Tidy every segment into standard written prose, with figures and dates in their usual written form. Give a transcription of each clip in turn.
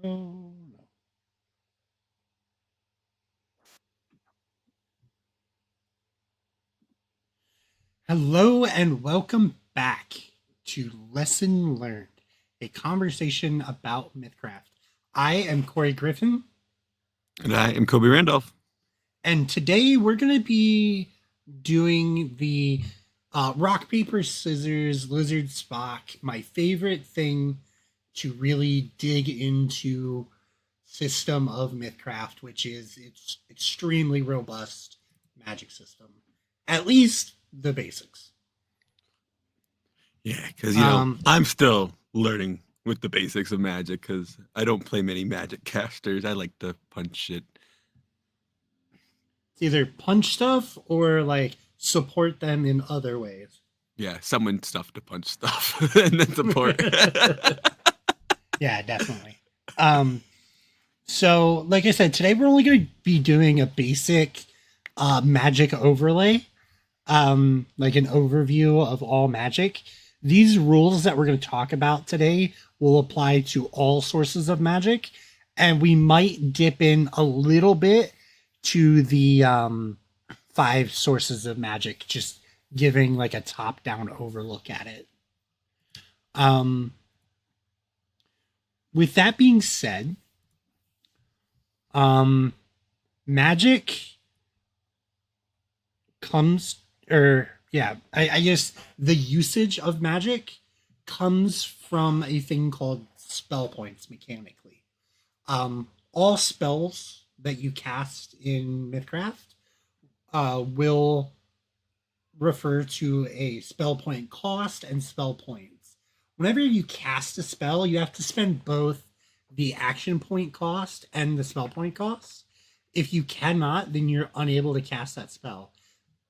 no. Hello and welcome back to Lesson Learned, a conversation about Mythcraft. I am Corey Griffin, And I am Kobe Randolph. and today we're going to be doing the rock, paper, scissors, lizard, Spock, my favorite thing to really dig into system of Mythcraft, which is its extremely robust magic system. At least the basics. Yeah, because, Um, I'm still learning with the basics of magic because I don't play many magic casters. I like to punch shit. it's either punch stuff or like support them in other ways. Yeah, summon stuff to punch stuff and then support. Yeah, definitely. Um, so, like I said, today we're only going to be doing a basic magic overlay, like an overview of all magic. These rules that we're going to talk about today will apply to all sources of magic, and we might dip in a little bit to the five sources of magic, just giving like a top down overlook at it. Um, with that being said, um, magic comes, or yeah, I guess the usage of magic comes from a thing called spell points mechanically. All spells that you cast in Mythcraft will refer to a spell point cost and spell points. Whenever you cast a spell, you have to spend both the action point cost and the spell point cost. If you cannot, then you're unable to cast that spell.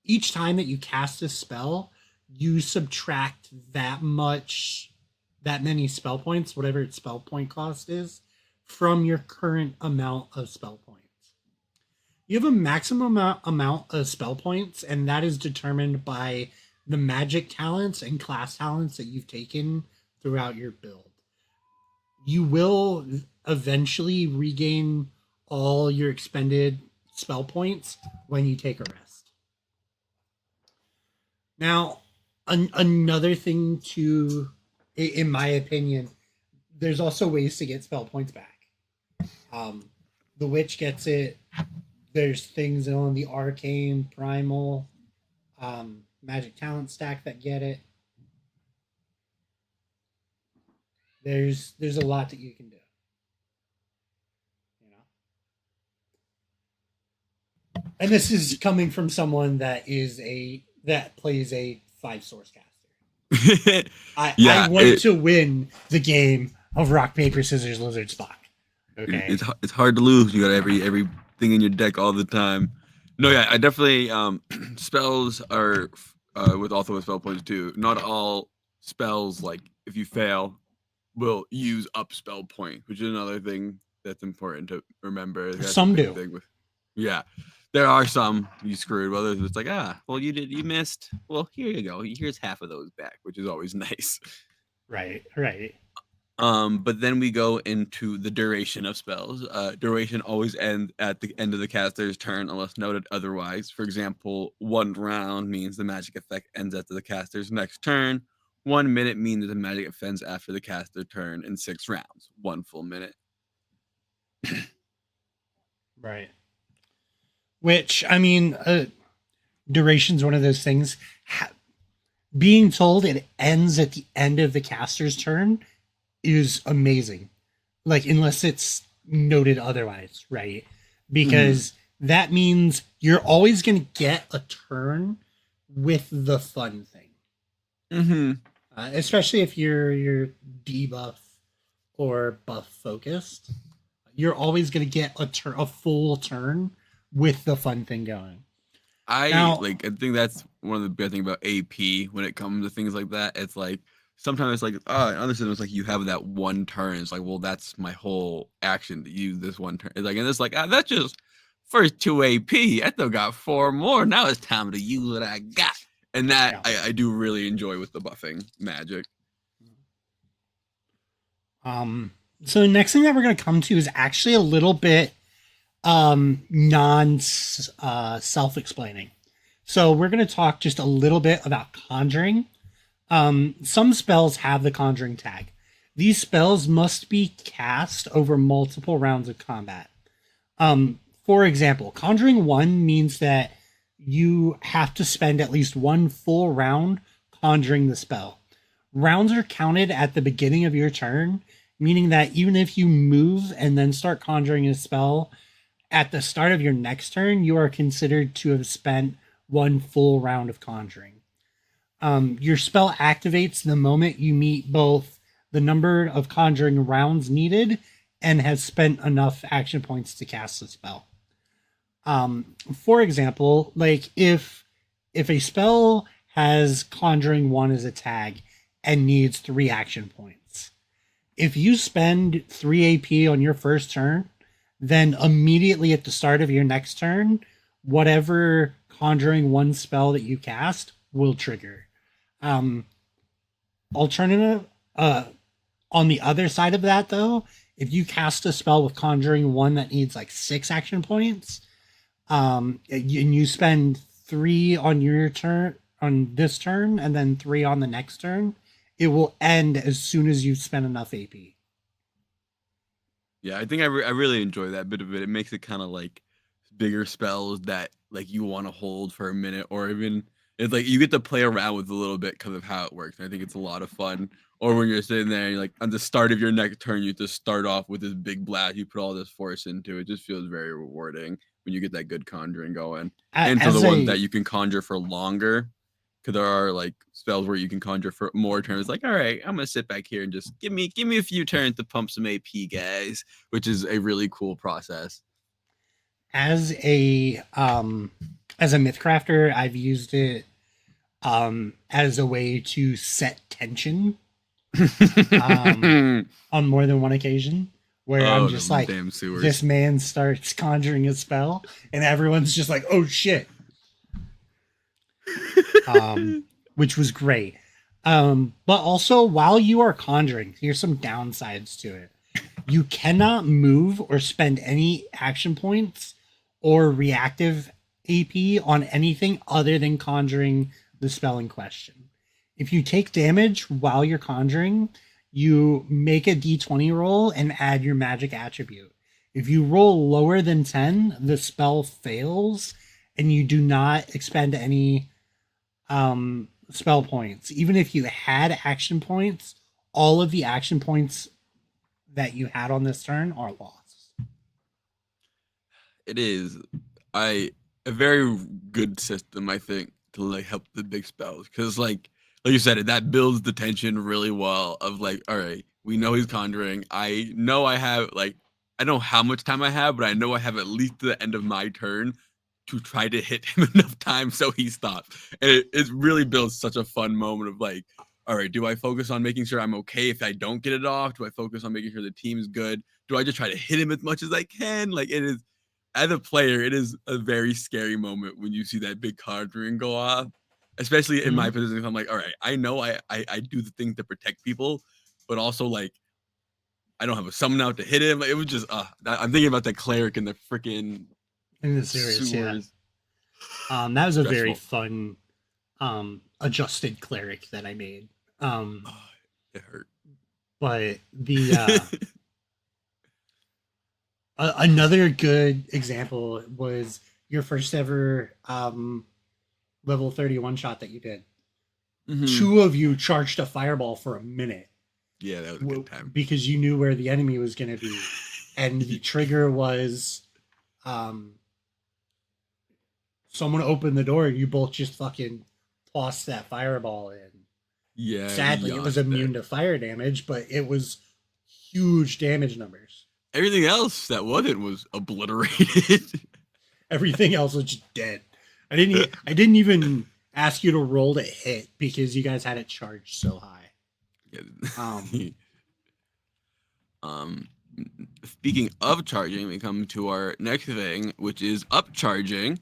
Each time that you cast a spell, you subtract that many spell points, whatever its spell point cost is, from your current amount of spell points. You have a maximum amount of spell points, and that is determined by the magic talents and class talents that you've taken throughout your build. You will eventually regain all your expended spell points when you take a rest. Now, another thing to, in my opinion, there's also ways to get spell points back. The witch gets it. There's things on the arcane, primal, magic talent stack that get it. There's a lot that you can do. You know, and this is coming from someone that plays a five source caster. I Yeah, want to win the game of rock paper scissors lizard Spock. Okay. it's hard to lose. You got everything in your deck all the time. No, yeah, I definitely spells are with also with spell points too. Not all spells, like if you fail, will use up spell point, which is another thing that's important to remember. That's a Some big do. thing with, yeah. There are some you screwed. Others it's like, well, you missed. Well, here you go. Here's half of those back, which is always nice. Right. Right. But then we go into the duration of spells. Duration always ends at the end of the caster's turn unless noted otherwise. For example, 1 round means the magic effect ends after the caster's next turn. 1 minute means the magic effect ends after the caster turn in 6 rounds. 1 full minute. Right. Which I mean, duration's one of those things. Being told it ends at the end of the caster's turn is amazing. Like unless it's noted otherwise, right? Because that means you're always going to get a turn with the fun thing. Mm-hmm. Especially if you're debuff or buff focused, you're always going to get a full turn with the fun thing going. Now, I think that's one of the best things about AP when it comes to things like that. It's like sometimes it's like, I understand it's like you have that one turn. It's like, well, that's my whole action to use this one turn. It's like, and it's like, that's just first 2 AP. I still got 4 more. Now it's time to use what I got. And that yeah. I do really enjoy with the buffing magic. Um, So the next thing that we're going to come to is actually a little bit non self explaining. So we're going to talk just a little bit about conjuring. Some spells have the conjuring tag. These spells must be cast over multiple rounds of combat. For example, Conjuring 1 means that you have to spend at least one full round conjuring the spell. Rounds are counted at the beginning of your turn, meaning that even if you move and then start conjuring a spell at the start of your next turn, you are considered to have spent one full round of conjuring. Your spell activates the moment you meet both the number of conjuring rounds needed and has spent enough action points to cast the spell. For example, like if a spell has Conjuring 1 as a tag and needs 3 action points, if you spend 3 AP on your first turn, then immediately at the start of your next turn, whatever Conjuring 1 spell that you cast will trigger. Um, Alternative, on the other side of that, though, if you cast a spell with Conjuring 1 that needs like 6 action points, and you spend 3 on your turn, on this turn, and then 3 on the next turn, it will end as soon as you've spent enough AP. Yeah, I think I really enjoy that bit of it. It makes it kind of like bigger spells that like you want to hold for a minute, or even it's like you get to play around with a little bit because of how it works. I think it's a lot of fun. Or when you're sitting there, and like on the start of your next turn, you just start off with this big blast. You put all this force into it. It just feels very rewarding when you get that good conjuring going. And for the As ones that a you can conjure for longer, because there are like spells where you can conjure for more turns. Like, all right, I'm gonna sit back here and just give me a few turns to pump some AP, guys, which is a really cool process. as a as a Mythcrafter, I've used it as a way to set tension um, on more than one occasion, where I'm Oh, just them like, damn this sewers. man starts conjuring a spell, and everyone's just like, oh shit, um, which was great. But also, while you are conjuring, here's some downsides to it. You cannot move or spend any action points or reactive AP on anything other than conjuring the spell in question. If you take damage while you're conjuring, you make a d20 roll and add your magic attribute. If you roll lower than 10, the spell fails and you do not expend any spell points. Even if you had action points, all of the action points that you had on this turn are lost. It is I a very good system, I think, to like help the big spells. Cause like you said, that builds the tension really well of like, all right, we know he's conjuring. I know I have like I don't know how much time I have, but I know I have at least to the end of my turn to try to hit him enough time so he stops. And it really builds such a fun moment of like, all right, do I focus on making sure I'm okay if I don't get it off? Do I focus on making sure the team is good? Do I just try to hit him as much as I can? Like it is as a player, it is a very scary moment when you see that big conjuring go off. Especially in Mm-hmm. my position, I'm like, all right, I know I do the things to protect people, but also like I don't have a summon out to hit him. Like, it was just I'm thinking about that cleric in the freaking In the series, yeah. sewers. That was a very Stressful. fun adjusted cleric that I made. Um, Oh, it hurt. but the another good example was your first ever level 31 shot that you did. Mhm. Two of you charged a fireball for a minute Yeah, that was a good time. because you knew where the enemy was going to be, and the trigger was um, someone opened the door and you both just fucking tossed that fireball in. Yeah, we Sadly, it was yashed there. immune to fire damage, but it was huge damage numbers. Everything else that wasn't was obliterated. Everything else was just dead. I didn't even ask you to roll to hit because you guys had it charged so high. Um, Yeah. Um, Speaking of charging, we come to our next thing, which is upcharging.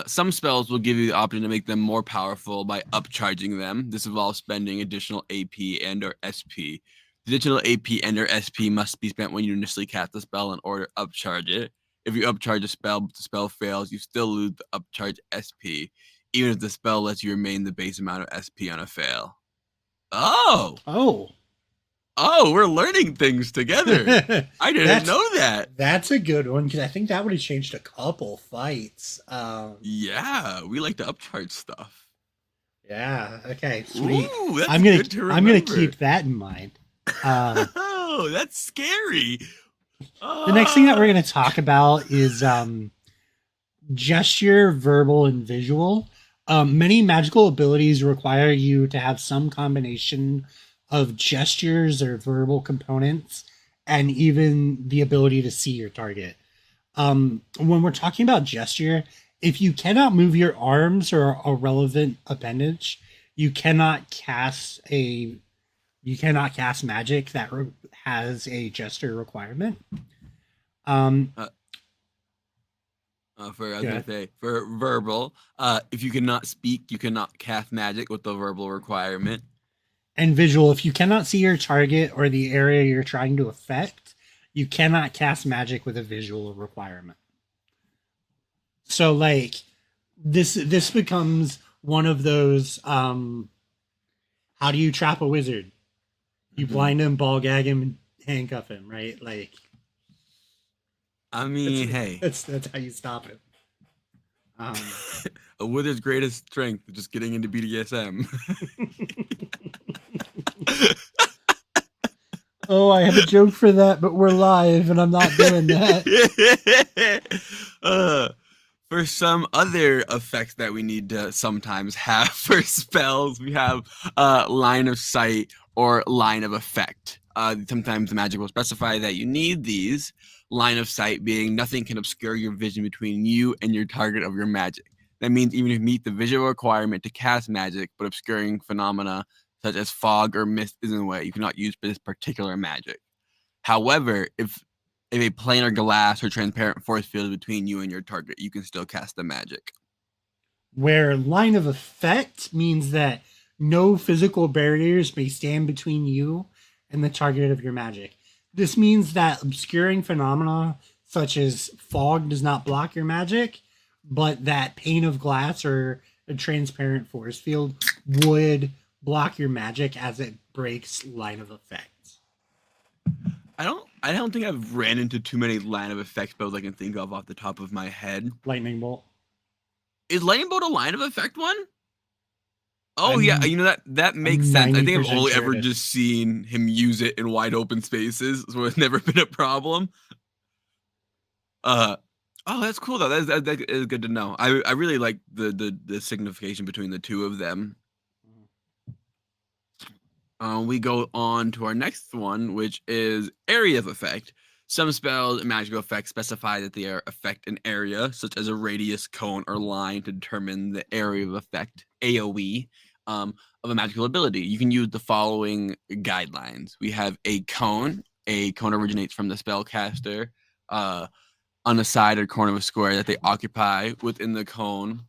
Some spells will give you the option to make them more powerful by upcharging them. This involves spending additional AP and or SP. The additional AP and or SP must be spent when you initially cast the spell in order to upcharge it. If you upcharge a spell but the spell fails, you still lose the upcharge SP, even if the spell lets you remain the base amount of SP on a fail. Oh! Oh. Oh, we're learning things together. I didn't know that. That's a good one, because I think that would have changed a couple fights. Yeah, we like to upcharge stuff. Yeah, okay, sweet. Ooh, that's I'm good to remember. gonna keep that in mind. Oh, that's scary. The next thing that we're going to talk about is gesture, verbal, and visual. Many magical abilities require you to have some combination of gestures or verbal components, and even the ability to see your target. When we're talking about gesture, if you cannot move your arms or a relevant appendage, you cannot cast magic that has a gesture requirement. For verbal, if you cannot speak, you cannot cast magic with the verbal requirement. And visual, if you cannot see your target or the area you're trying to affect, you cannot cast magic with a visual requirement. So, like, this becomes one of those how do you trap a wizard? You blind him, ball gag him, and handcuff him, right? Like, I mean, hey, that's how you stop him. A wizard's greatest strength is just getting into BDSM. Oh, I have a joke for that, but we're live and I'm not doing that. For some other effects that we need to sometimes have for spells, we have line of sight or line of effect. Sometimes the magic will specify that you need these. Line of sight being nothing can obscure your vision between you and your target of your magic. That means even if you meet the visual requirement to cast magic, but obscuring phenomena such as fog or mist isn't a way, you cannot use this particular magic. However, if a planar glass or transparent force field is between you and your target, you can still cast the magic. Where line of effect means that no physical barriers may stand between you and the target of your magic. This means that obscuring phenomena such as fog does not block your magic, but that pane of glass or a transparent force field would block your magic as it breaks line of effect. I don't think I've ran into too many line of effect spells I can think of off the top of my head. Lightning bolt. Is lightning bolt a line of effect one? Oh, yeah, you know, that makes sense. I think I've only ever just seen him use it in wide open spaces, so it's never been a problem. Oh, that's cool though. That is good to know. I really like the signification between the two of them. We go on to our next one, which is area of effect. Some spells and magical effects specify that they affect an area, such as a radius, cone, or line, to determine the area of effect (AOE) of a magical ability. You can use the following guidelines. We have a cone. A cone originates from the spellcaster on the side or corner of a square that they occupy. Within the cone,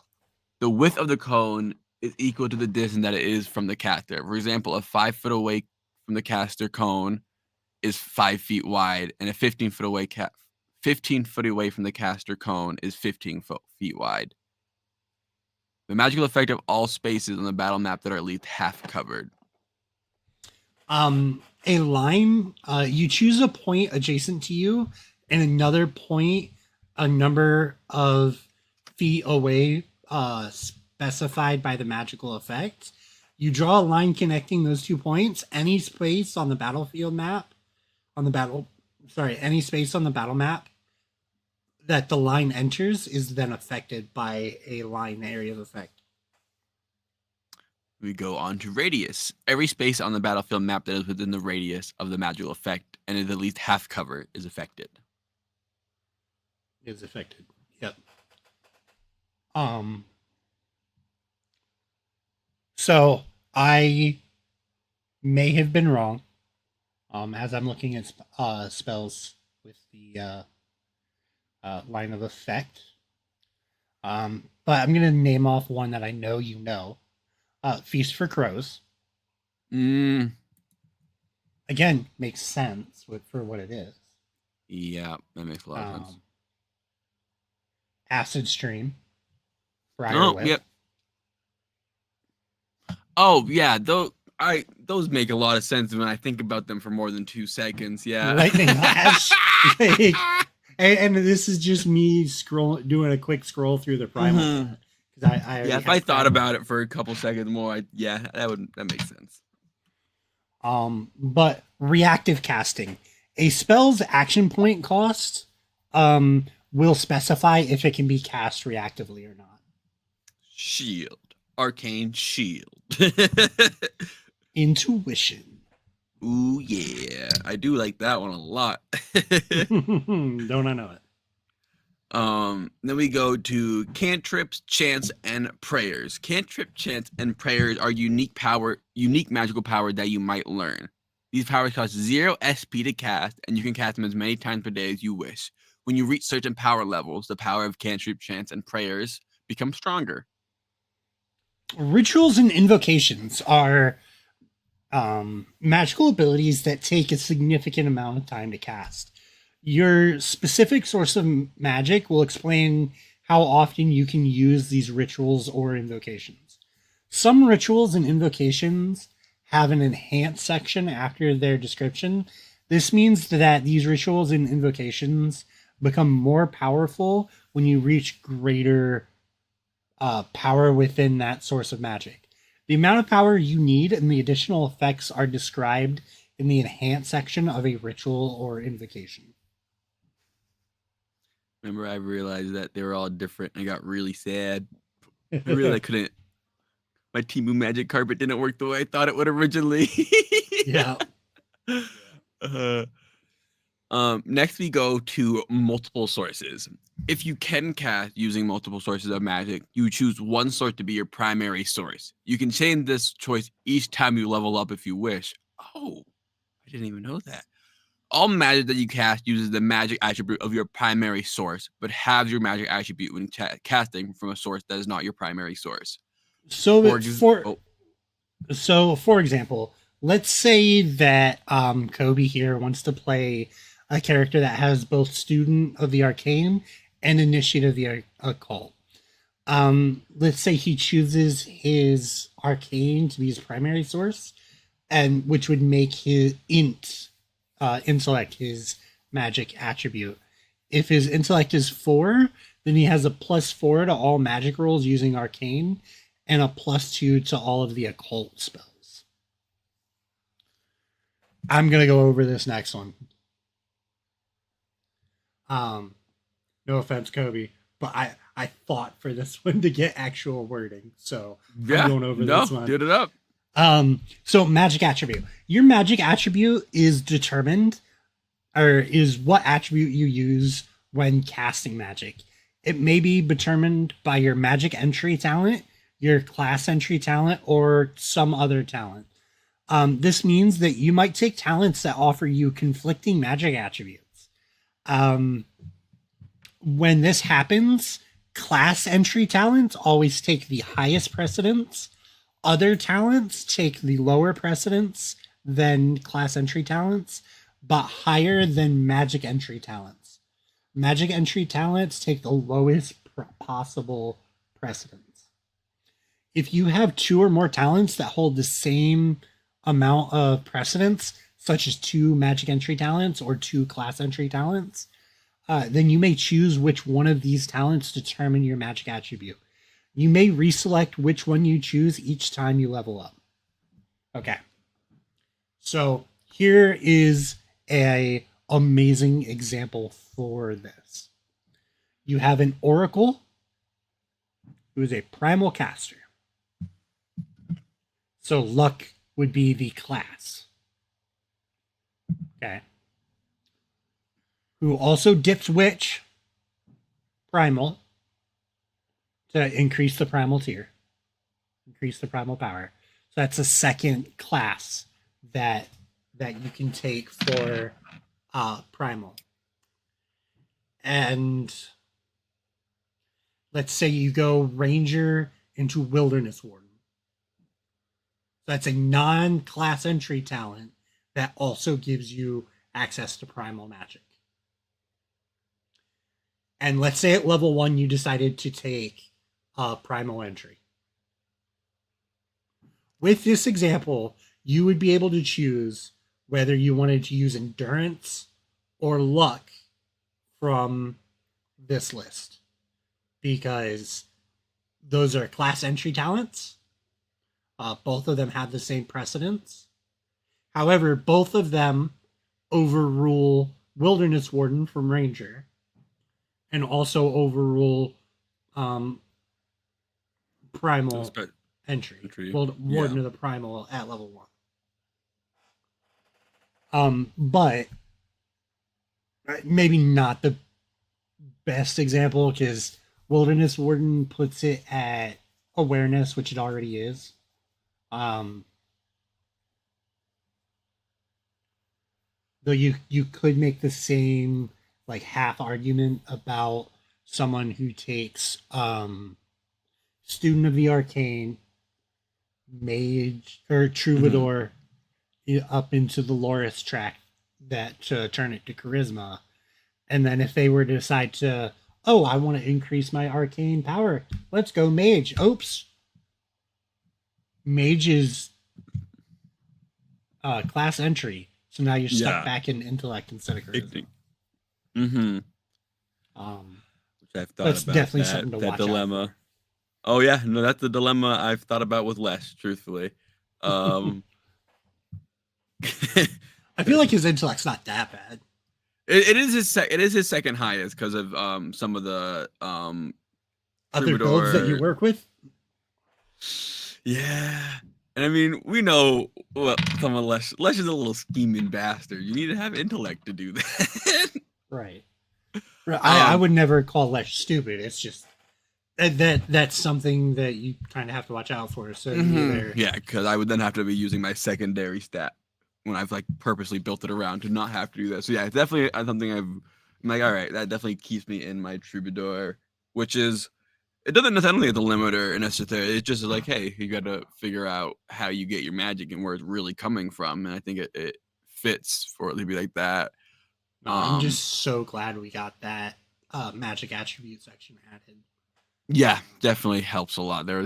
the width of the cone is equal to the distance that it is from the caster. For example, a 5 foot away from the caster cone is 5 feet wide, and a 15 foot away 15 foot away from the caster cone is 15 feet wide. The magical effect of all spaces on the battle map that are at least half covered. A line, you choose a point adjacent to you and another point a number of feet away, specified by the magical effect. You draw a line connecting those 2 points. Any space on the battlefield map, any space on the battle map that the line enters is then affected by a line area of effect. We go on to radius. Every space on the battlefield map that is within the radius of the magical effect and is at least half covered is affected. Is affected. Yep. So I may have been wrong. As I'm looking at spells with the line of effect. But I'm gonna name off one that I know you know. Feast for Crows. Again, makes sense for what it is. Yeah, that makes a lot of sense. Um, Acid Stream, Briar Oh, Whip, yep. Oh, yeah. Those make a lot of sense when I think about them for more than 2 seconds. Yeah. Lightning Lash. Like, and this is just me doing a quick scroll through the primal hmm chat because I Yeah, already if I have thought primal. about it for a couple seconds more, yeah, that makes sense. But reactive casting, a spell's action point cost, will specify if it can be cast reactively or not. Shield, arcane shield. Intuition. Ooh yeah, I do like that one a lot. Don't I know it? Then we go to cantrips, chants, and prayers. Cantrip, chants, and prayers are unique magical power that you might learn. These powers cost 0 SP to cast, and you can cast them as many times per day as you wish. When you reach certain power levels, the power of cantrip, chants, and prayers becomes stronger. Rituals and invocations are magical abilities that take a significant amount of time to cast. Your specific source of magic will explain how often you can use these rituals or invocations. Some rituals and invocations have an enhanced section after their description. This means that these rituals and invocations become more powerful when you reach greater power within that source of magic. The amount of power you need and the additional effects are described in the enhanced section of a ritual or invocation. Remember, I realized that they were all different. And I got really sad. I realized I couldn't. My Timu Magic carpet didn't work the way I thought it would originally. Yeah. uh, Next, we go to multiple sources. If you can cast using multiple sources of magic, you choose one source to be your primary source. You can change this choice each time you level up if you wish. Oh, I didn't even know that. All magic that you cast uses the magic attribute of your primary source, but have your magic attribute when casting from a source that is not your primary source. So For for oh, for example, let's say that Kobe here wants to play a character that has both student of the arcane and initiate of the occult. Let's say he chooses his arcane to be his primary source, and which would make his intellect his magic attribute. If his intellect is 4, then he has a +4 to all magic rolls using arcane and a +2 to all of the occult spells. I'm gonna go over this next one. Um, no offense, Kobe, but I fought for this one to get actual wording, so I'm yeah, going over no, this one. did it up. So magic attribute. Your magic attribute is determined, or is what attribute you use when casting magic. It may be determined by your magic entry talent, your class entry talent, or some other talent. This means that you might take talents that offer you conflicting magic attributes. Um, when this happens, class entry talents always take the highest precedence. Other talents take the lower precedence than class entry talents, but higher than magic entry talents. Magic entry talents take the lowest possible precedence. If you have 2 or more talents that hold the same amount of precedence, such as 2 magic entry talents or 2 class entry talents, then you may choose which one of these talents to determine your magic attribute. You may reselect which one you choose each time you level up. Okay. So here is a amazing example for this. You have an oracle who is a primal caster. So luck would be the class. Okay. Who also dips witch primal to increase the primal tier, increase the primal power. So that's a second class that you can take for primal. And let's say you go ranger into wilderness warden. So that's a non-class entry talent that also gives you access to primal magic. And let's say at level 1 you decided to take primal entry. With this example, you would be able to choose whether you wanted to use endurance or luck from this list, because those are class entry talents. Both of them have the same precedence. However, both of them overrule Wilderness Warden from Ranger, and also overrule Primal entry. Yeah. Warden of the Primal at level 1. But maybe not the best example, because Wilderness Warden puts it at awareness, which it already is. Though you could make the same like half argument about someone who takes Student of the Arcane, Mage, or Troubadour up into the Loris track, that to turn it to Charisma. And then if they were to decide to, oh, I want to increase my arcane power, let's go Mage. Oops. Mage is class entry. So now you're stuck back in intellect instead of charisma. Mm-hmm. Which I've thought that's about definitely that, something to that watch dilemma. out for. Oh yeah, no, that's the dilemma I've thought about with Les, truthfully. I feel like his intellect's not that bad. It is his second highest because of some of the other builds that you work with. Yeah, and I mean we know some of Les is a little scheming bastard. You need to have intellect to do that. Right. I would never call Les stupid. It's just that's something that you kind of have to watch out for. So yeah, because I would then have to be using my secondary stat when I've like purposely built it around to not have to do that. So yeah, it's definitely something I'm like, all right, that definitely keeps me in my Troubadour, which is, it doesn't necessarily have the limiter necessarily. It's just like, hey, you got to figure out how you get your magic and where it's really coming from, and I think it fits for it to be like that. No, I'm just so glad we got that magic attribute section added. Yeah, definitely helps a lot. I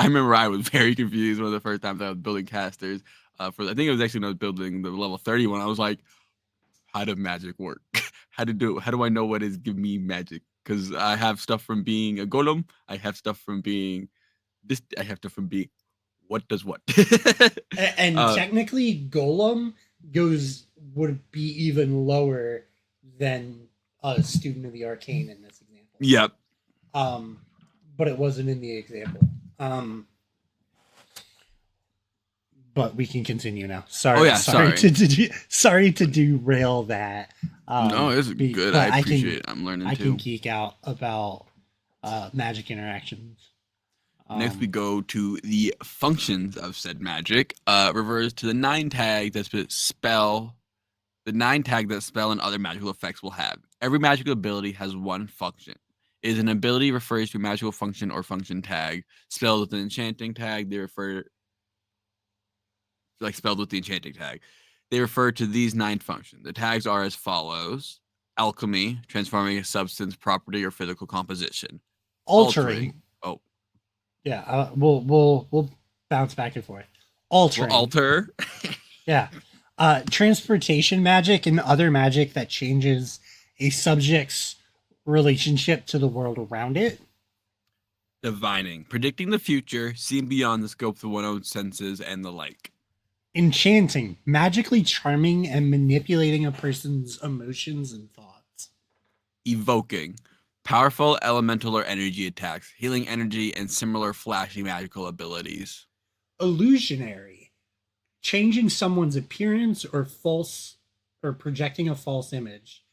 remember I was very confused one of the first times I was building casters. I think it was actually when I was building the level 31. I was like, how does magic work? How do I know what is give me magic? Because I have stuff from being a golem. I have stuff from being this. I have stuff from being what does what. and technically, golem would be even lower than a Student of the Arcane in this example. Yep. But it wasn't in the example. But we can continue now. Sorry to derail that. No, it's good. I appreciate it. I'm learning too. I can geek out about magic interactions. Next, we go to the functions of said magic. Refers to the 9 tags that spell. The 9 tag that spell and other magical effects will have. Every magical ability has one function. Is an ability refers to a magical function or function tag. Spelled with an enchanting tag, they refer spelled with the enchanting tag. They refer to these 9 functions. The tags are as follows: alchemy, transforming a substance, property, or physical composition. Altering. Oh. Yeah, we'll bounce back and forth. Altering. We'll alter. Yeah. Transportation magic and other magic that changes a subject's relationship to the world around it. Divining, predicting the future, seeing beyond the scope of one's own senses, and the like. Enchanting, magically charming and manipulating a person's emotions and thoughts. Evoking, powerful elemental or energy attacks, healing energy, and similar flashy magical abilities. Illusionary, changing someone's appearance or projecting a false image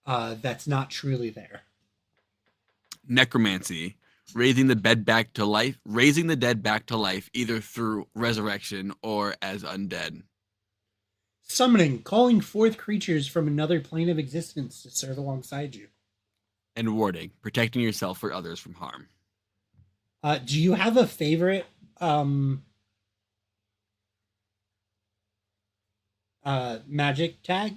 that's not truly there. Necromancy, raising the dead back to life, either through resurrection or as undead. Summoning, calling forth creatures from another plane of existence to serve alongside you. And warding, protecting yourself or others from harm. Do you have a favorite magic tag.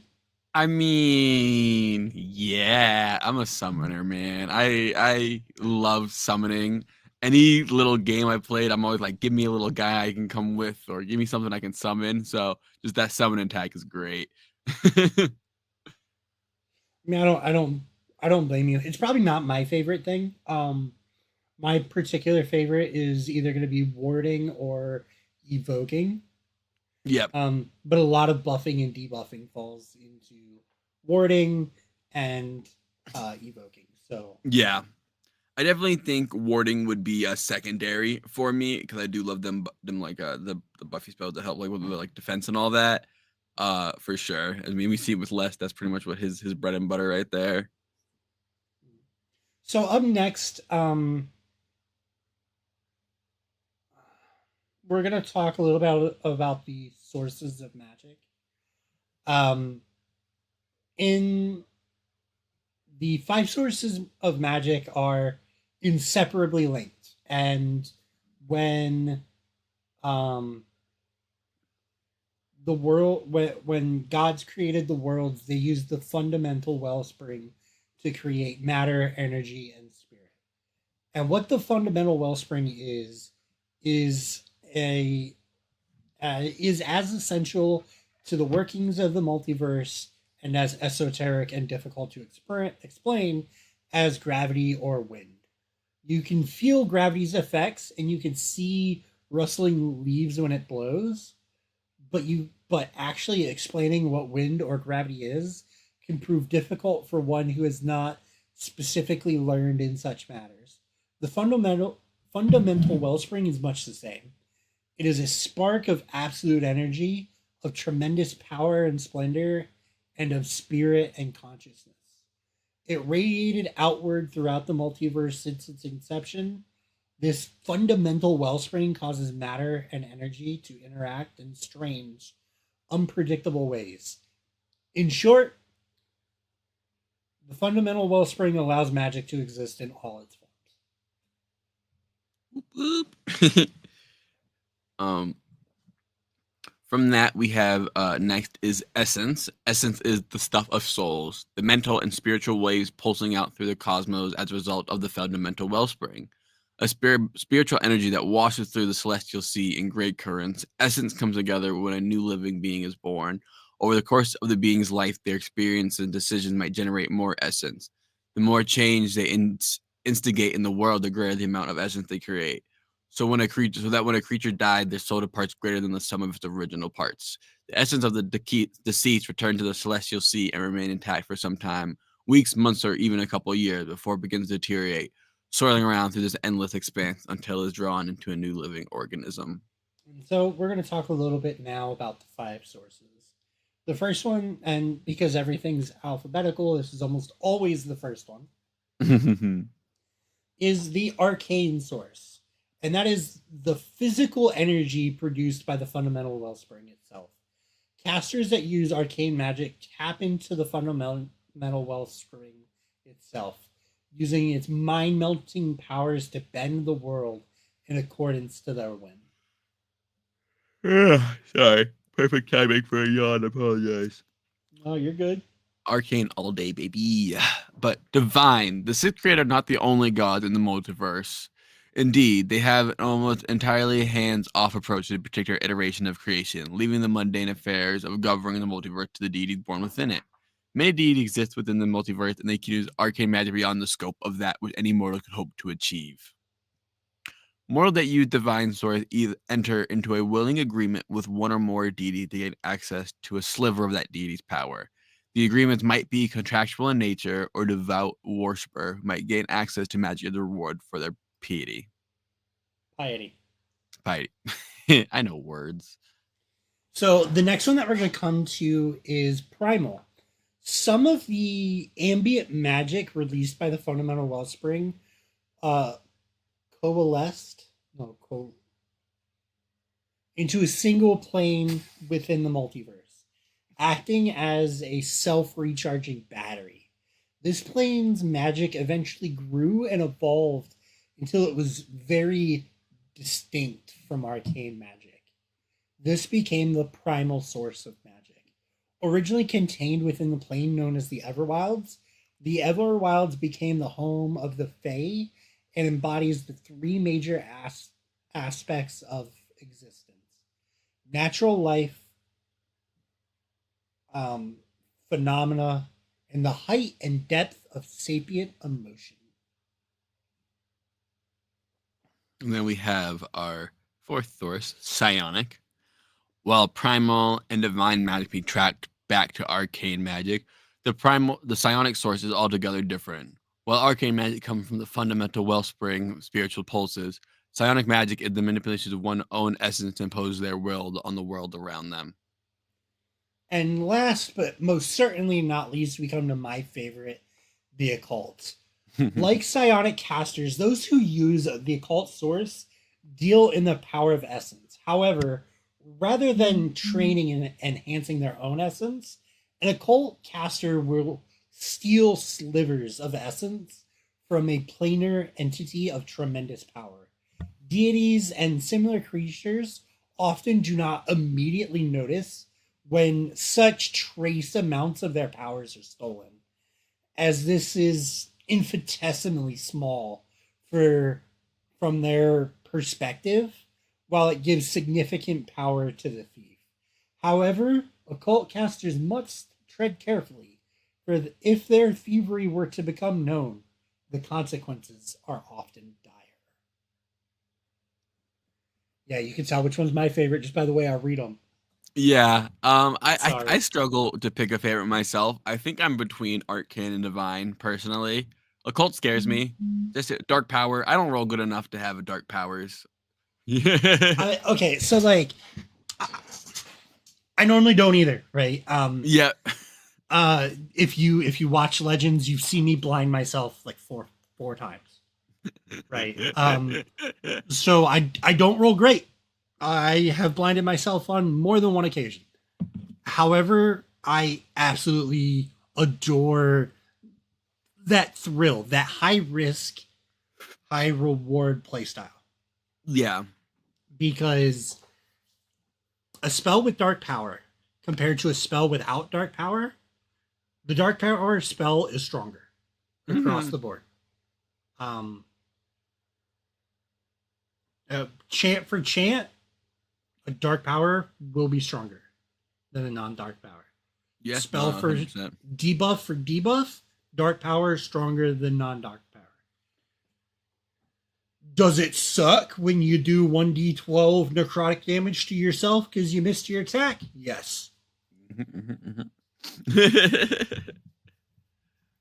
I mean, yeah, I'm a summoner, man. I love summoning. Any little game I played, I'm always like, give me a little guy I can come with, or give me something I can summon. So just that summoning tag is great. I mean, I don't blame you. It's probably not my favorite thing. My particular favorite is either going to be warding or evoking. Yep. But a lot of buffing and debuffing falls into warding and evoking. So Yeah. I definitely think warding would be a secondary for me because I do love them like the buffy spells that help like with like defense and all that. For sure. I mean we see it with Les, that's pretty much what his bread and butter right there. so up next, we're gonna talk a little about the sources of magic. Um, in the five sources of magic are inseparably linked, and when um, when God's created the worlds, they used the fundamental wellspring to create matter, energy, and spirit. And what the fundamental wellspring is a is as essential to the workings of the multiverse and as esoteric and difficult to explain as gravity or wind. You can feel gravity's effects and you can see rustling leaves when it blows, but actually explaining what wind or gravity is can prove difficult for one who has not specifically learned in such matters. The fundamental wellspring is much the same. It is a spark of absolute energy, of tremendous power and splendor, and of spirit and consciousness. It radiated outward throughout the multiverse since its inception. This fundamental wellspring causes matter and energy to interact in strange, unpredictable ways. In short, the fundamental wellspring allows magic to exist in all its forms. um From that, we have next is essence. Essence is the stuff of souls, the mental and spiritual waves pulsing out through the cosmos as a result of the fundamental wellspring. A spiritual energy that washes through the celestial sea in great currents. Essence comes together when a new living being is born. Over the course of the being's life, their experience and decisions might generate more essence. The more change they instigate in the world, the greater the amount of essence they create. So that when a creature died, their soul departs greater than the sum of its original parts. The essence of the deceased return to the celestial sea and remain intact for some time, weeks, months, or even a couple of years before it begins to deteriorate, swirling around through this endless expanse until it is drawn into a new living organism. And so we're going to talk a little bit now about the five sources. The first one, and because everything's alphabetical, this is almost always the first one, is the arcane source. And that is the physical energy produced by the fundamental wellspring itself. Casters that use arcane magic tap into the fundamental wellspring itself, using its mind melting powers to bend the world in accordance to their whim. Sorry. Perfect timing for a yawn. I apologize. Oh, you're good. Arcane all day, baby. But divine, the sixth creator, not the only god in the multiverse. Indeed, they have an almost entirely hands-off approach to the particular iteration of creation, leaving the mundane affairs of governing the multiverse to the deities born within it. Many deities exist within the multiverse, and they can use arcane magic beyond the scope of that which any mortal could hope to achieve. Mortal that use divine source either enter into a willing agreement with one or more deity to gain access to a sliver of that deity's power. The agreements might be contractual in nature, or devout worshiper might gain access to magic as a reward for their piety. Piety. Piety. I know words. So the next one that we're going to come to is primal. Some of the ambient magic released by the fundamental wellspring uh, coalesced no, co- into a single plane within the multiverse, acting as a self recharging battery. This plane's magic eventually grew and evolved until it was very distinct from arcane magic. This became the primal source of magic. Originally contained within the plane known as the Everwilds, the Everwilds became the home of the Fae and embodies the three major aspects of existence: natural life, um, phenomena, and the height and depth of sapient emotion. And then we have our fourth source, psionic. While primal and divine magic be tracked back to arcane magic, the psionic source is altogether different. While arcane magic comes from the fundamental wellspring of spiritual pulses, psionic magic is the manipulation of one's own essence to impose their will on the world around them. And last but most certainly not least, we come to my favorite, the occult. Like psionic casters, those who use the occult source deal in the power of essence. However, rather than training and enhancing their own essence, an occult caster will steal slivers of essence from a planar entity of tremendous power. Deities and similar creatures often do not immediately notice when such trace amounts of their powers are stolen, as this is infinitesimally small for from their perspective, while it gives significant power to the thief. However, occult casters must tread carefully, for if their thievery were to become known, the consequences are often dire. Yeah, you can tell which one's my favorite just by the way I read them. Yeah, I Sorry. struggle to pick a favorite myself. I think I'm between arcane and divine personally. Occult scares me. Just dark power. I don't roll good enough to have a dark powers. Yeah, Okay, so like I normally don't either, right? yeah. If you watch Legends, you've seen me blind myself like four times, right? So I don't roll great. I have blinded myself on more than one occasion. However, I absolutely adore that thrill, that high risk, high reward playstyle. Yeah. Because a spell with dark power compared to a spell without dark power, the dark power spell is stronger across Mhm. the board. Um, chant for chant, a dark power will be stronger than a non-dark power. Yeah, no, Spell for 100%. debuff, dark power is stronger than non-dark power. Does it suck when you do 1d12 necrotic damage to yourself because you missed your attack? Yes, it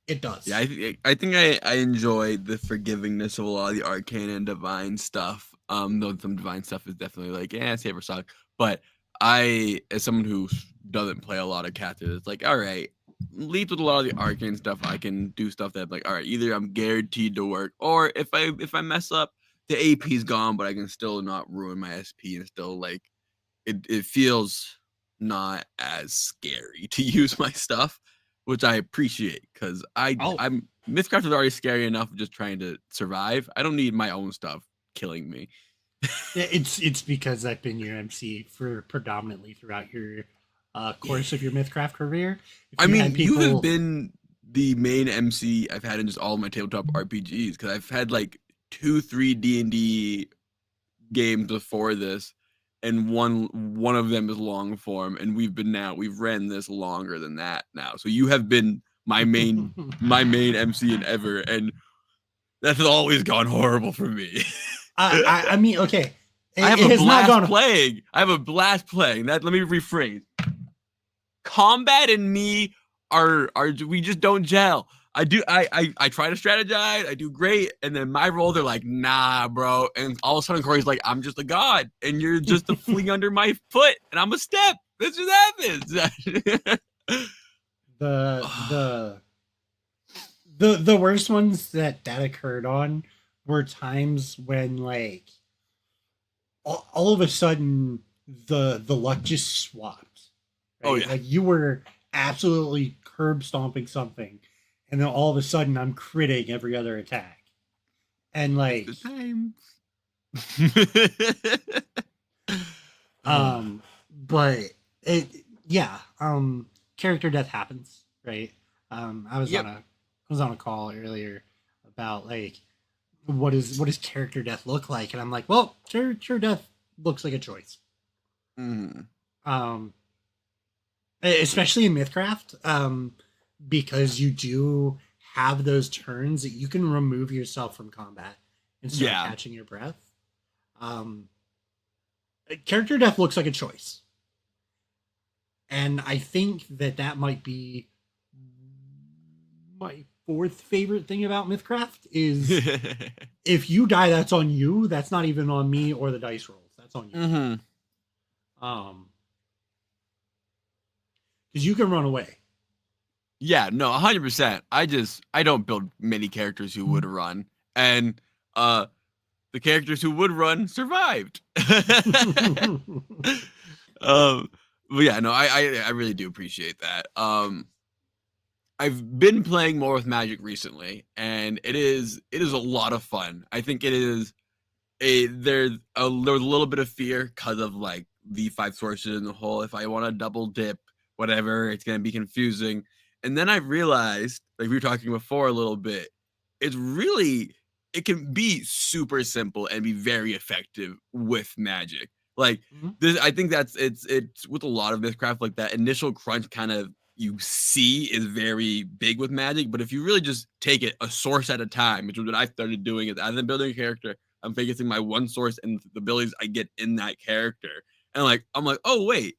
Yeah, does. I think I enjoy the forgivingness of a lot of the arcane and divine stuff. Though some divine stuff is definitely like, yeah, saber suck. But I, as someone who doesn't play a lot of casters, it's like, all right, leap with a lot of the arcane stuff. I can do stuff that like, all right, either I'm guaranteed to work, or if I mess up, the AP's gone, but I can still not ruin my SP and still like it feels not as scary to use my stuff, which I appreciate because Oh, I'm Mythcraft is already scary enough just trying to survive. I don't need my own stuff killing me. yeah, it's because I've been your MC for predominantly throughout your course of your Mythcraft career. If I you mean, had you have people, been the main MC I've had in just all of my tabletop RPGs because I've had like 2, 3 D&D games before this, and one of them is long form, and we've ran this longer than that now. So you have been my main MC in ever, and that has always gone horrible for me. I mean, okay, I have it a has not blast gone. playing. I have a blast playing. That let me rephrase. Combat and me are we just don't gel. I try to strategize, I do great, and then my role they're like, nah, bro. And all of a sudden Corey's like, I'm just a god, and you're just a flea under my foot, and I'm a step. This just happens. the the the worst ones that occurred on were times when like all of a sudden the luck just swapped, Oh right? yeah. Like you were absolutely curb stomping something, and then all of a sudden I'm critting every other attack, and The like time. but it yeah character death happens, right? I was on Yep. a call earlier about like what does character death look like, and I'm like, well, character death looks like a choice. Mm. Um, especially in Mythcraft, because you do have those turns that you can remove yourself from combat and start Yeah. catching your breath. Um, character death looks like a choice, and I think that that might be my fourth favorite thing about Mythcraft is if you die, that's on you. That's not even on me or the dice rolls. That's on you. Hmm. Um, because you can run away. Yeah, no, 100%. I don't build many characters who would run, and uh, the characters who would run survived. um, but yeah, no, I really do appreciate that. I've been playing more with Magic recently, and it is a lot of fun. I think it is there's a little bit of fear because of like the five sources in the hole. If I want to double dip, whatever, it's gonna be confusing. And then I realized, like we were talking before a little bit, it's really it can be super simple and be very effective with Magic. Like Mhm. this, I think it's with a lot of Mythcraft, like that initial crunch kind of you see is very big with Magic. But if you really just take it a source at a time, which is what I started doing, is as I'm building a character, I'm focusing my one source and the abilities I get in that character. And like I'm like, oh wait,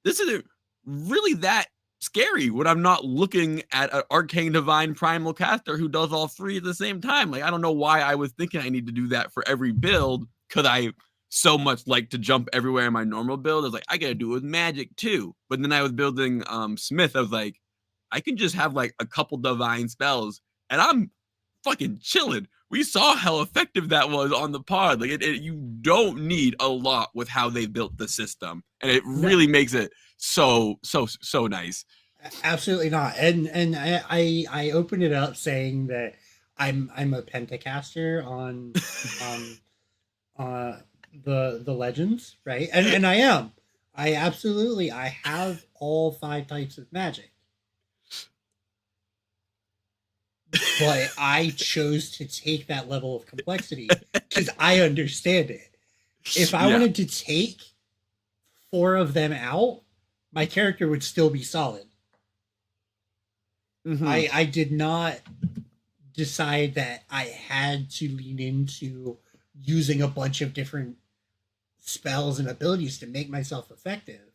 this isn't really that scary when I'm not looking at an arcane divine primal caster who does all three at the same time. Like I don't know why I was thinking I need to do that for every build because I so much like to jump everywhere in my normal build. I was like, I gotta do it with magic too. But then I was building Smith. I was like, I can just have like a couple divine spells and I'm fucking chilling. We saw how effective that was on the pod. Like you don't need a lot with how they built the system, and it No, really makes it so nice. absolutely not. And I opened it up saying that I'm a pentacaster on the legends, right? And I am. I absolutely I have all five types of magic. But I chose to take that level of complexity because I understand it. If I Yeah. wanted to take four of them out, my character would still be solid. Hmm. I did not decide that I had to lean into using a bunch of different spells and abilities to make myself effective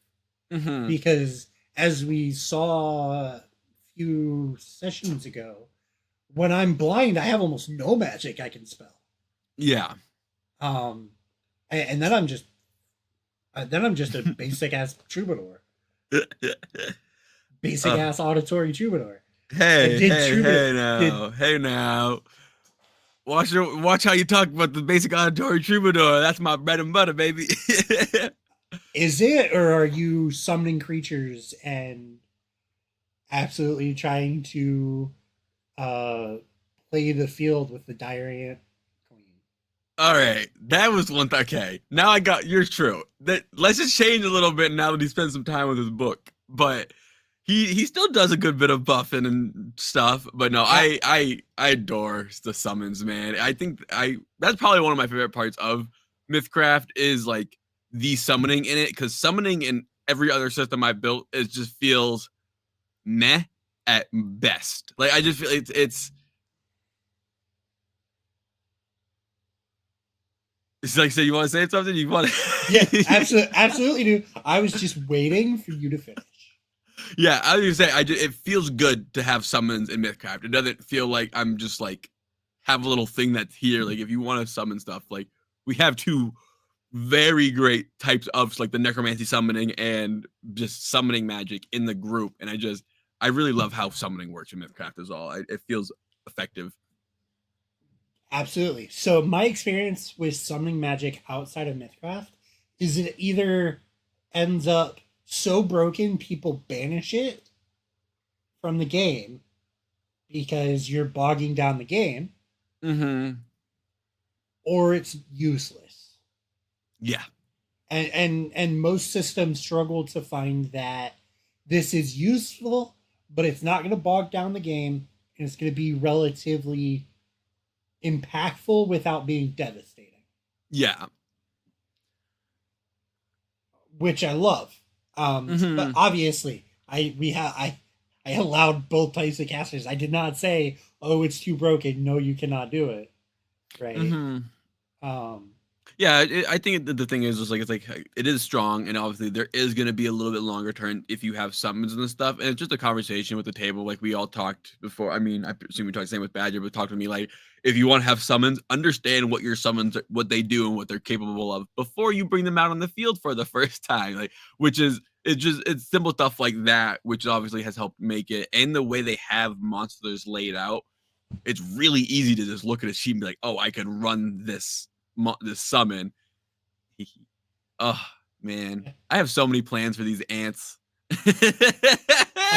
Hmm. because as we saw a few sessions ago, when I'm blind, I have almost no magic I can spell. Yeah. Um, and then I'm just a basic ass troubadour, basic uh, ass auditory troubadour. I hey, did hey, troubadour. hey Did now, hey now. Watch how you talk about the basic auditory troubadour. That's my bread and butter, baby. is it or are you summoning creatures and absolutely trying to uh play the field with the diarrhea queen? All right, that was one. Okay, now I got yours. True. That let's just change a little bit now that he spent some time with his book. But he still does a good bit of buffing and stuff. But no, Uh, I adore the summons, man. I think I that's probably one of my favorite parts of Mythcraft is like the summoning in it because summoning in every other system I built is just feels meh at best. Like I just feel it's like, so you want to say something? You want yeah, to? absolutely do. I was just waiting for you to finish. Yeah, I was gonna say, it feels good to have summons in Mythcraft. It doesn't feel like I'm just like have a little thing that's here. Like if you want to summon stuff, like we have two very great types of like the necromancy summoning and just summoning magic in the group. And I really love how summoning works in Mythcraft as all. It feels effective. Absolutely. So my experience with summoning magic outside of Mythcraft is it either ends up so broken people banish it from the game because you're bogging down the game, Mm-hmm. or it's useless. Yeah. And most systems struggle to find that This is useful, but it's not going to bog down the game, and it's going to be relatively impactful without being devastating, Yeah. which I love. But Mm-hmm. obviously, I allowed both types of casters. I did not say, "Oh, it's too broken. No, you cannot do it." Right? Mm-hmm. Um, Yeah, I think the thing is just like it's like it is strong, and obviously there is going to be a little bit longer turn if you have summons and stuff, and it's just a conversation with the table, like we all talked before. I mean, I assume we talked the same with Badger, but talk to me like if you want to have summons, understand what your summons, what they do, and what they're capable of before you bring them out on the field for the first time. Like, which is it's simple stuff like that, which obviously has helped make it, and the way they have monsters laid out, it's really easy to just look at a sheet and be like, oh, I can run this summon. Oh man, I have so many plans for these ants.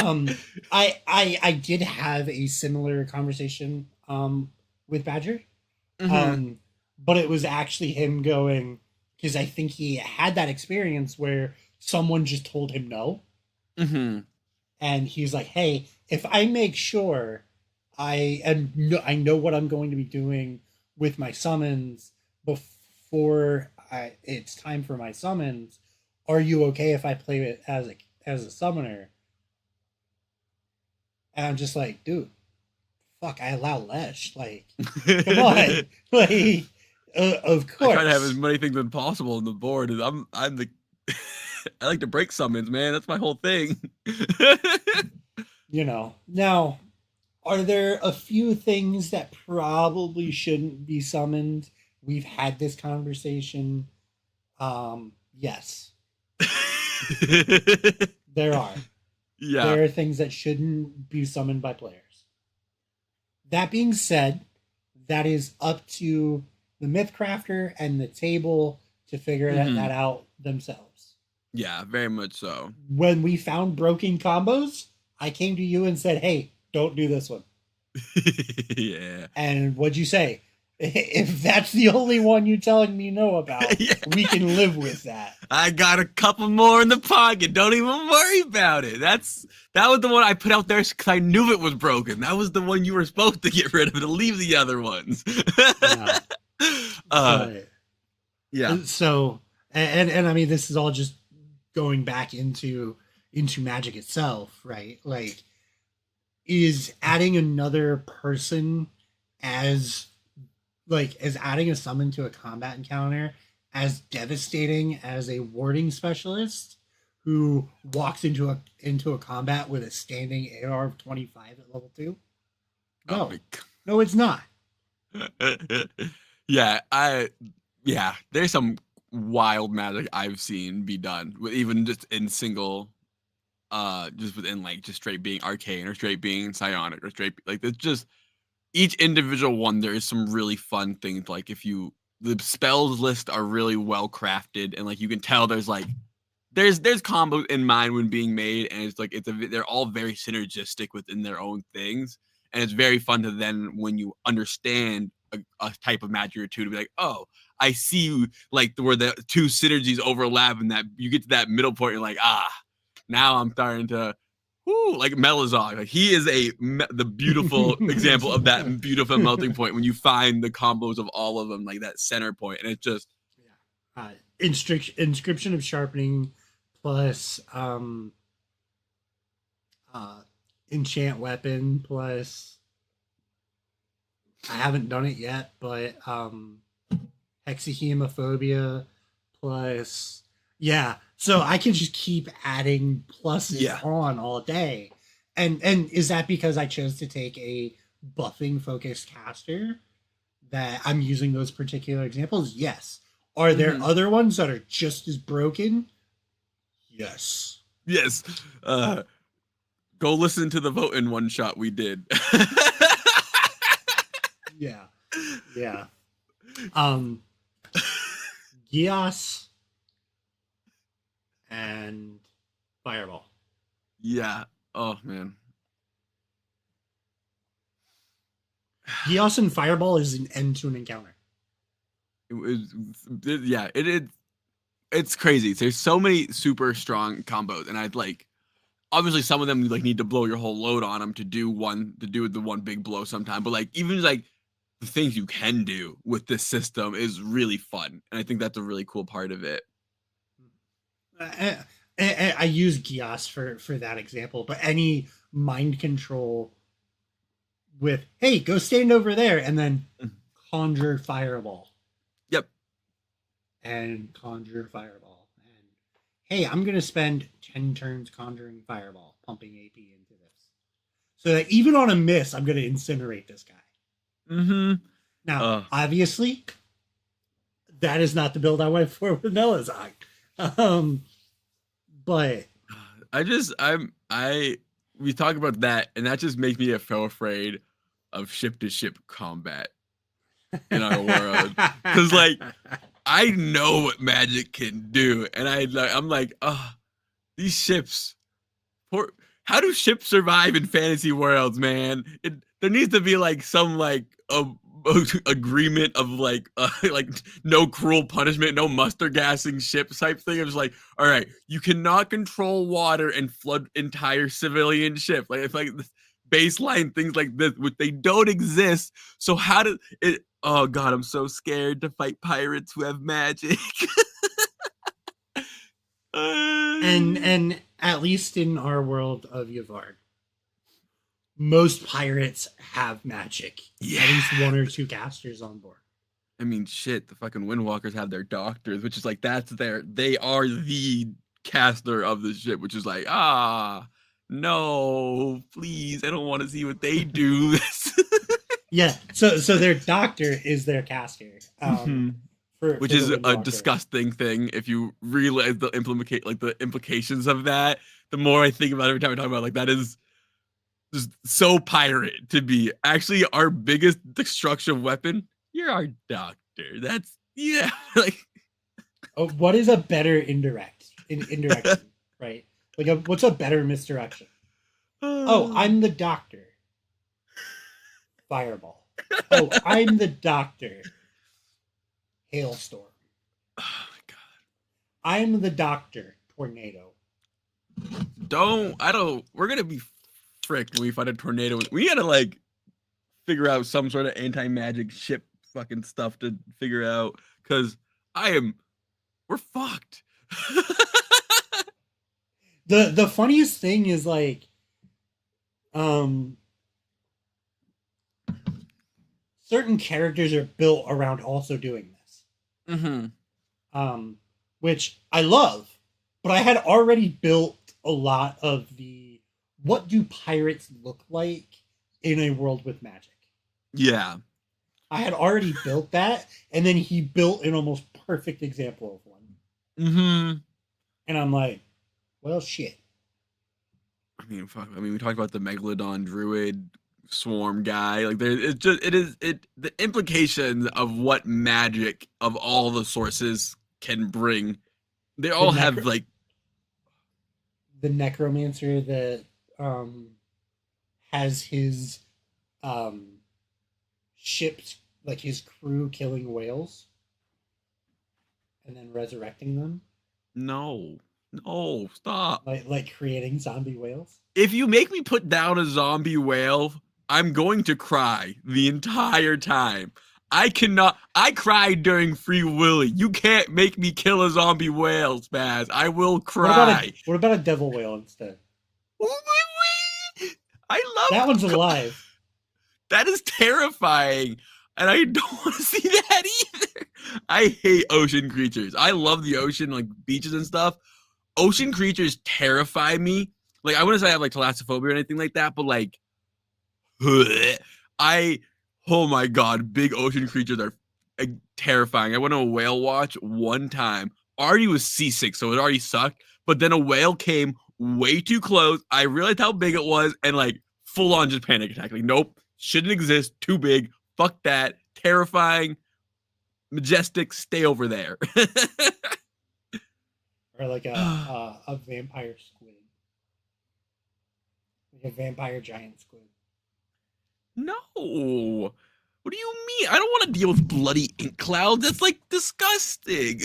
um, I did have a similar conversation with Badger, Mm-hmm. um, but it was actually him going because I think he had that experience where someone just told him no, Mm-hmm. and he's like, "Hey, if I make sure I know what I'm going to be doing with my summons before it's time for my summons, are you okay if I play it as a summoner?" And I'm just like, dude, fuck, I allow Lesh. Like, come on, like, of I try to have as course, many things as possible on the board, and I'm the I like to break summons, man. That's my whole thing. you know. Now, are there a few things that probably shouldn't be summoned? We've had this conversation. Yes, there are. Yeah. There are things that shouldn't be summoned by players. That being said, that is up to the Mythcrafter and the table to figure Mm-hmm. that out themselves. Yeah, very much so. When we found broken combos, I came to you and said, "Hey, don't do this one." Yeah. And what'd you say? If that's the only one you're telling me no about, Yeah. we can live with that. I got a couple more in the pocket. Don't even worry about it. That was the one I put out there because I knew it was broken. That was the one you were supposed to get rid of to leave the other ones. Yeah, uh, but yeah. so and I mean this is all just going back into Magic itself, right? Like, is adding another person as as adding a summon to a combat encounter as devastating as a warding specialist who walks into a combat with a standing AR of 25 at level 2? Oh No. my No, it's not. God. Yeah, yeah. There's some wild magic I've seen be done with even just in single, just within like just straight being arcane or straight being psionic or straight like it's just each individual one, there is some really fun things. Like if you the spells list are really well crafted, and like you can tell there's like there's combos in mind when being made, and it's like they're all very synergistic within their own things, and it's very fun to then when you understand a type of magic or two to be like, oh, I see like where the two synergies overlap, and that you get to that middle point, you're like, ah, now I'm starting to like Melazog. Like he is the beautiful example of that beautiful melting point when you find the combos of all of them, like that center point, and it's just Yeah. Inscription of Sharpening plus uh, Enchant Weapon plus I haven't done it yet, but Hexahemophobia plus yeah. So I can just keep adding pluses yeah, on all day. And is that because I chose to take a buffing focused caster that I'm using those particular examples? Yes. Are there mm-hmm. other ones that are just as broken? Yes. Yes. Go listen to the vote in one shot we did. Yeah. Yeah. Um Gios and Fireball. Yeah. Oh man. Gios and Fireball is an end to an encounter. It was yeah, it's crazy. There's so many super strong combos, and I'd like obviously some of them you like need to blow your whole load on them to do the one big blow sometime. But like even like the things you can do with this system is really fun, and I think that's a really cool part of it. I use Gios for that example, but any mind control with hey, go stand over there, and then conjure fireball Yep. and conjure fireball, and hey, I'm gonna spend 10 turns conjuring fireball, pumping AP into this, so that even on a miss, I'm gonna incinerate this guy. Mm-hmm. Now, obviously, that is not the build I went for with Melazog. Um, but I we talk about that, and that just makes me so afraid of ship to ship combat in our world, because like I know what magic can do, and I'm like, oh, these ships. Poor, how do ships survive in fantasy worlds, man? There needs to be like some like agreement of like no cruel punishment, no mustard gassing ships type thing. It was like, all right, you cannot control water and flood entire civilian ship. Like it's like baseline things like this, which they don't exist. So how does it? Oh god, I'm so scared to fight pirates who have magic. and at least in our world of Yavard, most pirates have magic. Yeah. At least one or two casters on board. I mean, shit, the fucking Windwalkers have their doctors, which is like, they are the caster of the ship, which is like, no, please, I don't want to see what they do. Yeah, so their doctor is their caster. Which is a disgusting thing if you realize the implications of that. The more I think about it, every time I talk about it, like that is just so pirate to be. Actually, our biggest destruction weapon, you're our doctor. That's like what is a better indirection, right? Like what's a better misdirection? Oh, I'm the doctor. Fireball. Oh, I'm the doctor. Hailstorm. Oh my god. I'm the doctor. Tornado. We're gonna be fricked when we find a tornado. We gotta like figure out some sort of anti-magic ship fucking stuff to figure out, because we're fucked. The funniest thing is like certain characters are built around also doing this. Which I love, but I had already built a lot of the what do pirates look like in a world with magic. Yeah. I had already built that, and then he built an almost perfect example of one. And I'm like, well, shit. I mean, fuck. I mean, we talked about the Megalodon Druid swarm guy. Like, the implications of what magic of all the sources can bring. They all have like the necromancer that has his ships, like his crew, killing whales and then resurrecting them. No, stop. Like creating zombie whales. If you make me put down a zombie whale, I'm going to cry the entire time. I cannot. I cried during Free Willy. You can't make me kill a zombie whale, Spaz. I will cry. What about a devil whale instead? I love that one's alive. That is terrifying, and I don't want to see that either. I hate ocean creatures. I love the ocean, like beaches and stuff. Ocean creatures terrify me. Like, I wouldn't say I have like thalassophobia or anything like that, but like, oh my god, big ocean creatures are terrifying. I went on a whale watch one time. Already was seasick, so it already sucked. But then a whale came way too close. I realized how big it was, and like full on just panic attack. Like, nope, shouldn't exist. Too big. Fuck that. Terrifying. Majestic. Stay over there. Or like a vampire squid. Like a vampire giant squid. No. What do you mean? I don't want to deal with bloody ink clouds. That's like disgusting.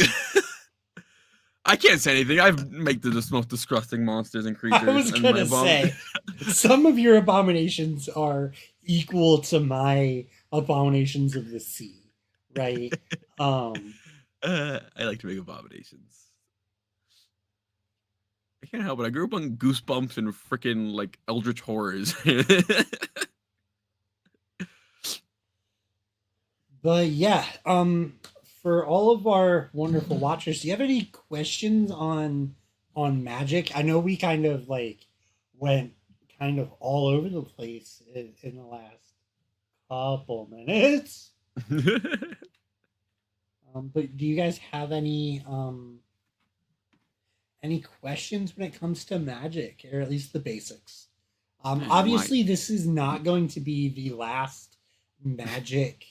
I can't say anything. I make the most disgusting monsters and I creatures was in my gonna abom. say some of your abominations are equal to my abominations of the sea, right? Um, I like to make abominations. I can't help it. I grew up on Goosebumps and freaking like Eldritch horrors. but yeah, for all of our wonderful watchers, do you have any questions on magic? I know we kind of like went kind of all over the place in the last couple minutes. But do you guys have any questions when it comes to magic, or at least the basics? My Obviously, this is not going to be the last magic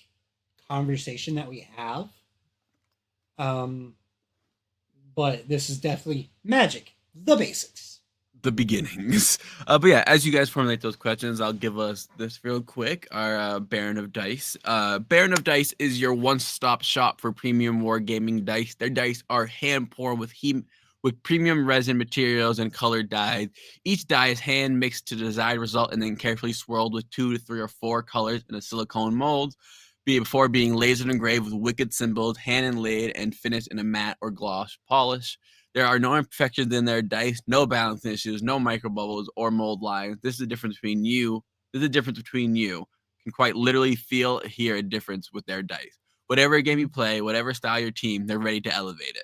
conversation that we have. Um, but this is definitely magic, the basics. the beginnings. But yeah, as you guys formulate those questions, I'll give us this real quick. Our Baron of Dice. Baron of Dice is your one-stop shop for premium wargaming dice. Their dice are hand poured with premium resin materials and colored dyes. Each die is hand mixed to the desired result and then carefully swirled with 2 to 3 or 4 colors in a silicone mold. Before being lasered engraved with wicked symbols, hand inlaid, and finished in a matte or gloss polish. There are no imperfections in their dice, no balance issues, no microbubbles or mold lines. This is the difference between you. This is the difference between you. Can quite literally feel, hear a difference with their dice. Whatever game you play, whatever style your team, they're ready to elevate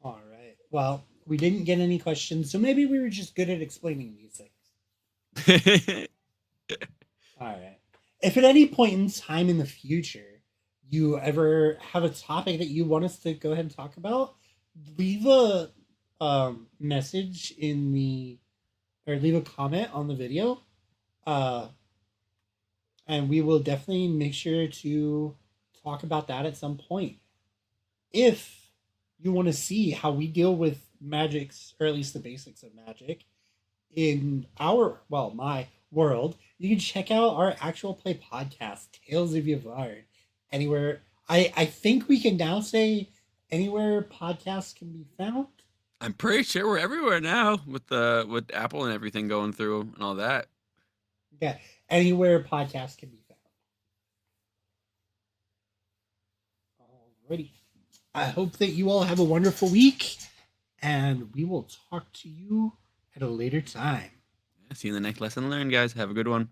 All right. Well, we didn't get any questions, so maybe we were just good at explaining these things. it. All right. If at any point in time in the future you ever have a topic that you want us to go ahead and talk about, leave a message in the or leave a comment on the video, uh, and we will definitely make sure to talk about that at some point. If you want to see how we deal with magics, or at least the basics of magic, in my world, you can check out our actual play podcast, Tales of Yavard. Anywhere, I think we can now say anywhere podcasts can be found. I'm pretty sure we're everywhere now with Apple and everything going through and all that. Yeah, anywhere podcasts can be found. Alrighty. I hope that you all have a wonderful week, and we will talk to you at a later time. See you in the next lesson learned, guys. Have a good one.